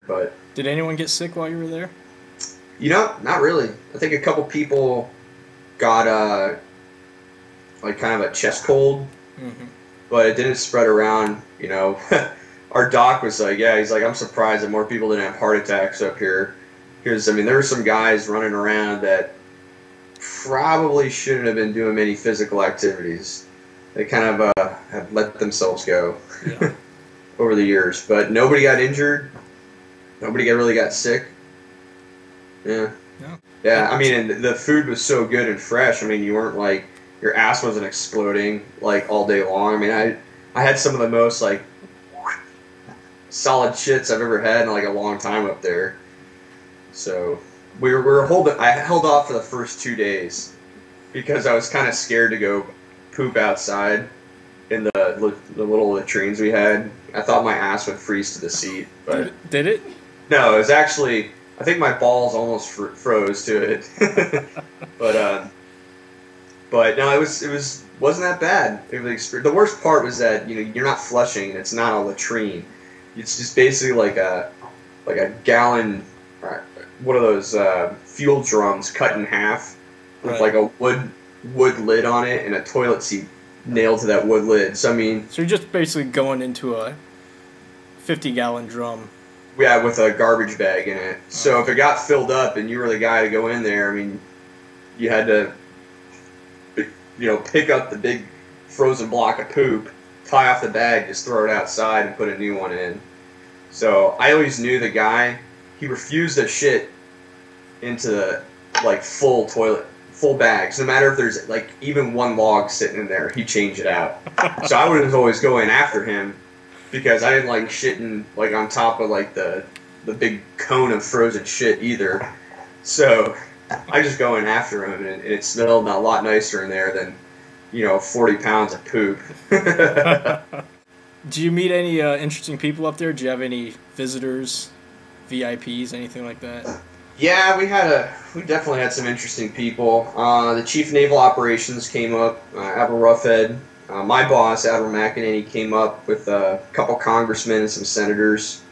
But did anyone get sick while you were there? Not really. I think a couple people got like kind of a chest cold, but it didn't spread around. Our doc was like, yeah, he's like, I'm surprised that more people didn't have heart attacks up here. There were some guys running around that probably shouldn't have been doing many physical activities. They kind of have let themselves go over the years, but nobody got injured. Nobody really got sick. Yeah. I mean, and the food was so good and fresh. I mean, you weren't like, your ass wasn't exploding like all day long. I mean, I had some of the most like solid shits I've ever had in like a long time up there. So we were holding. I held off for the first 2 days because I was kind of scared to go poop outside in the little latrines we had. I thought my ass would freeze to the seat, but did it? No, it was actually. I think my balls almost froze to it. but no, it wasn't that bad. The worst part was that you're not flushing. It's not a latrine. It's just basically like a gallon. One of those fuel drums cut in half with like a wood lid on it and a toilet seat nailed to that wood lid. So I mean, so you're just basically going into a 50-gallon drum. Yeah, with a garbage bag in it. So if it got filled up and you were the guy to go in there, I mean, you had to, pick up the big frozen block of poop, tie off the bag, just throw it outside and put a new one in. So I always knew the guy, he refused to shit into the, full toilet, full bags. No matter if there's, even one log sitting in there, he'd change it out. So I would always go in after him, because I didn't like shitting on top of the big cone of frozen shit either. So I just go in after him, and it smelled a lot nicer in there than 40 pounds of poop. Do you meet any interesting people up there? Do you have any visitors, VIPs, anything like that? Yeah, we definitely had some interesting people. The Chief of Naval Operations came up, Admiral Roughhead. My boss, Admiral McEnany, came up with a couple congressmen and some senators.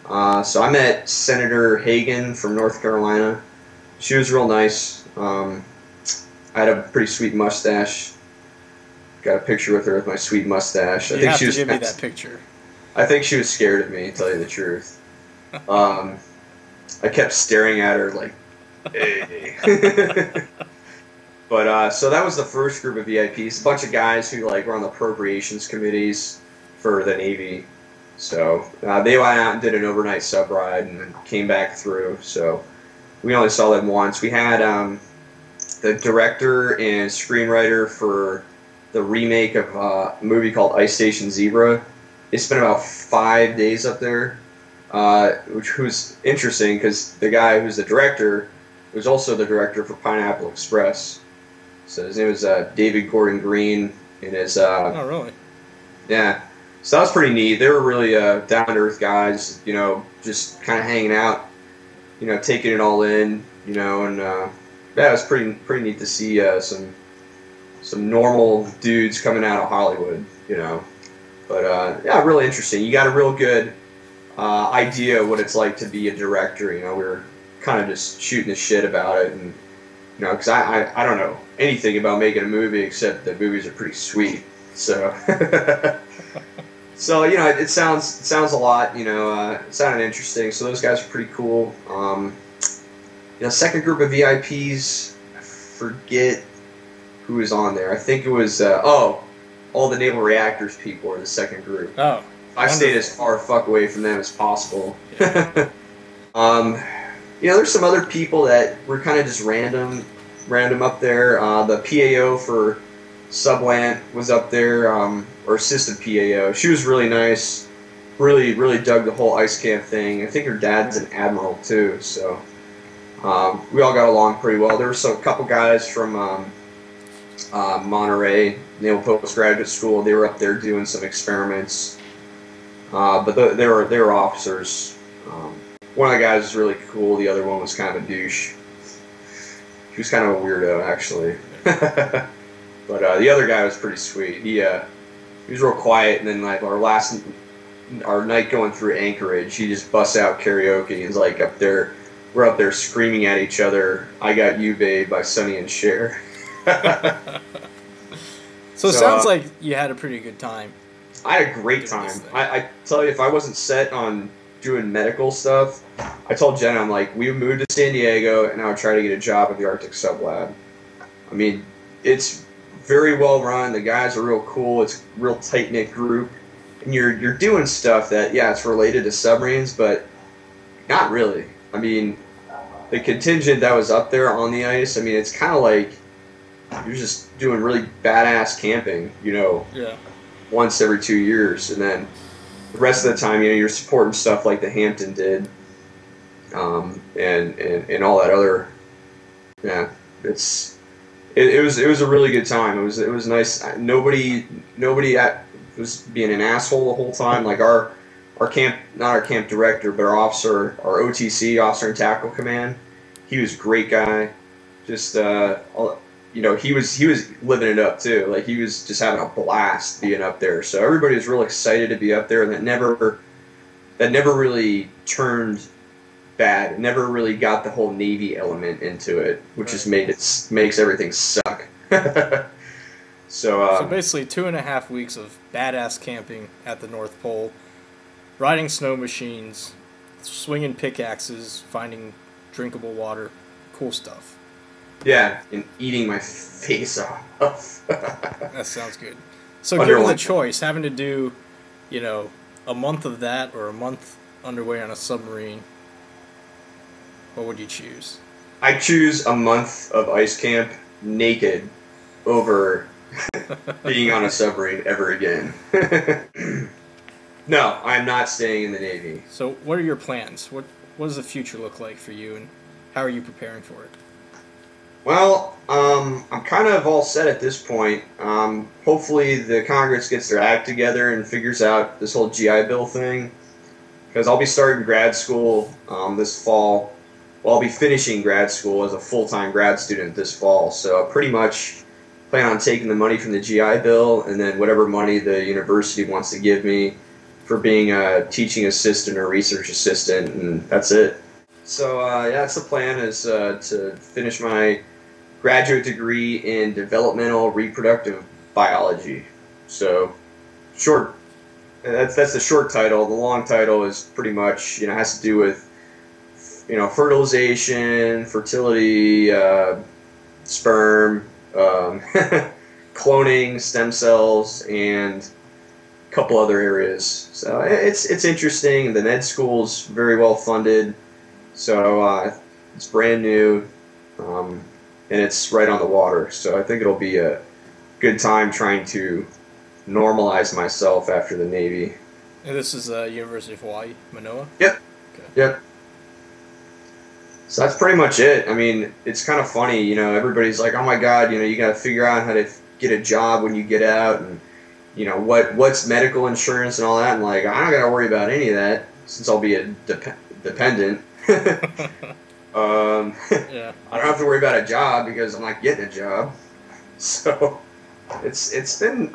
So I met Senator Hagan from North Carolina. She was real nice. I had a pretty sweet mustache. Got a picture with her with my sweet mustache. You have to give me that picture. I think she was scared of me, to tell you the truth. I kept staring at her like, hey. But so that was the first group of VIPs. A bunch of guys who were on the appropriations committees for the Navy. So they went out and did an overnight sub ride and then came back through. So we only saw them once. We had the director and screenwriter for the remake of a movie called Ice Station Zebra. They spent about 5 days up there, which was interesting because the guy who's the director was also the director for Pineapple Express. So his name was David Gordon Green, and his oh really? Yeah. So that was pretty neat. They were really down to earth guys, just kind of hanging out, taking it all in, and yeah, it was pretty neat to see some normal dudes coming out of Hollywood, But yeah, really interesting. You got a real good idea of what it's like to be a director. We were kind of just shooting the shit about it, and because I don't know anything about making a movie except that movies are pretty sweet. So so it sounds a lot. It sounded interesting. So those guys are pretty cool. Second group of VIPs, I forget who was on there. I think it was all the Naval Reactors people were the second group. Oh, I stayed as far fuck away from them as possible. Yeah. There's some other people that were kind of just random up there. The PAO for Sublant was up there, or assistant PAO. She was really nice. Really dug the whole ice camp thing. I think her dad's an admiral too, so we all got along pretty well. There were a couple guys from Monterey Naval Postgraduate School. They were up there doing some experiments, but they were officers. One of the guys was really cool. The other one was kind of a douche. He was kind of a weirdo, actually. But the other guy was pretty sweet. He was real quiet, and then our last our night going through Anchorage, he just busts out karaoke. He's like up there, we're up there screaming at each other. "I Got You, Babe" by Sonny and Cher. So it sounds like you had a pretty good time. I had a great time. I tell you, if I wasn't set on doing medical stuff, I told Jenna, I'm like, we moved to San Diego, and I would try to get a job at the Arctic Sublab. I mean, it's very well run. The guys are real cool. It's a real tight knit group, and you're doing stuff that, yeah, it's related to submarines, but not really. I mean, the contingent that was up there on the ice, I mean, it's kind of like you're just doing really badass camping, you know, once every 2 years, and then the rest of the time, you know, you're supporting stuff like the Hampton did, and all that other, yeah, it was a really good time. It was nice. Nobody was being an asshole the whole time. Like our camp, not our camp director, but our officer, our OTC, Officer in Tackle Command, he was a great guy. Just you know, he was living it up too. Like he was just having a blast being up there. So everybody was real excited to be up there, and that never really turned bad. It never really got the whole Navy element into it, which just makes everything suck. So basically 2.5 weeks of badass camping at the North Pole, riding snow machines, swinging pickaxes, finding drinkable water, cool stuff. Yeah, and eating my face off. That sounds good. So given the choice, having to do, you know, a month of that or a month underway on a submarine, what would you choose? I choose a month of ice camp naked over being on a submarine ever again. No, I'm not staying in the Navy. So what are your plans? What does the future look like for you, and how are you preparing for it? Well, I'm kind of all set at this point. Hopefully the Congress gets their act together and figures out this whole GI Bill thing, because I'll be starting grad school this fall. Well, I'll be finishing grad school as a full-time grad student this fall, so I pretty much plan on taking the money from the GI Bill and then whatever money the university wants to give me for being a teaching assistant or research assistant, and that's it. So yeah, that's the plan, is to finish my graduate degree in developmental reproductive biology. So short, that's the short title. The long title is pretty much, you know, has to do with, you know, fertilization, fertility, sperm, cloning, stem cells, and a couple other areas. So it's interesting. The med school's very well funded. So it's brand new, and it's right on the water. So I think it'll be a good time trying to normalize myself after the Navy. And this is University of Hawaii, Manoa? Yep. Okay. Yep. So that's pretty much it. I mean, it's kind of funny, you know, everybody's like, oh my God, you know, you got to figure out how to get a job when you get out, and, you know, what's medical insurance and all that. And like, I don't got to worry about any of that since I'll be a dependent. Yeah. I don't have to worry about a job because I'm not getting a job. So it's been,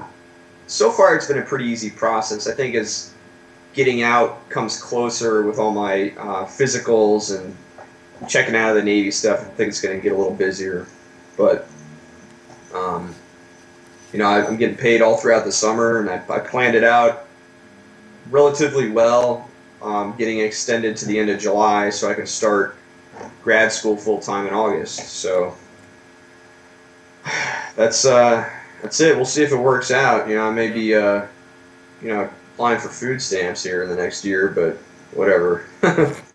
so far it's been a pretty easy process. I think as getting out comes closer with all my physicals and checking out of the Navy stuff, I think it's going to get a little busier. But you know, I'm getting paid all throughout the summer, and I planned it out relatively well, getting extended to the end of July so I can start grad school full-time in August. So that's it. We'll see if it works out. You know, I may be you know, applying for food stamps here in the next year, but whatever.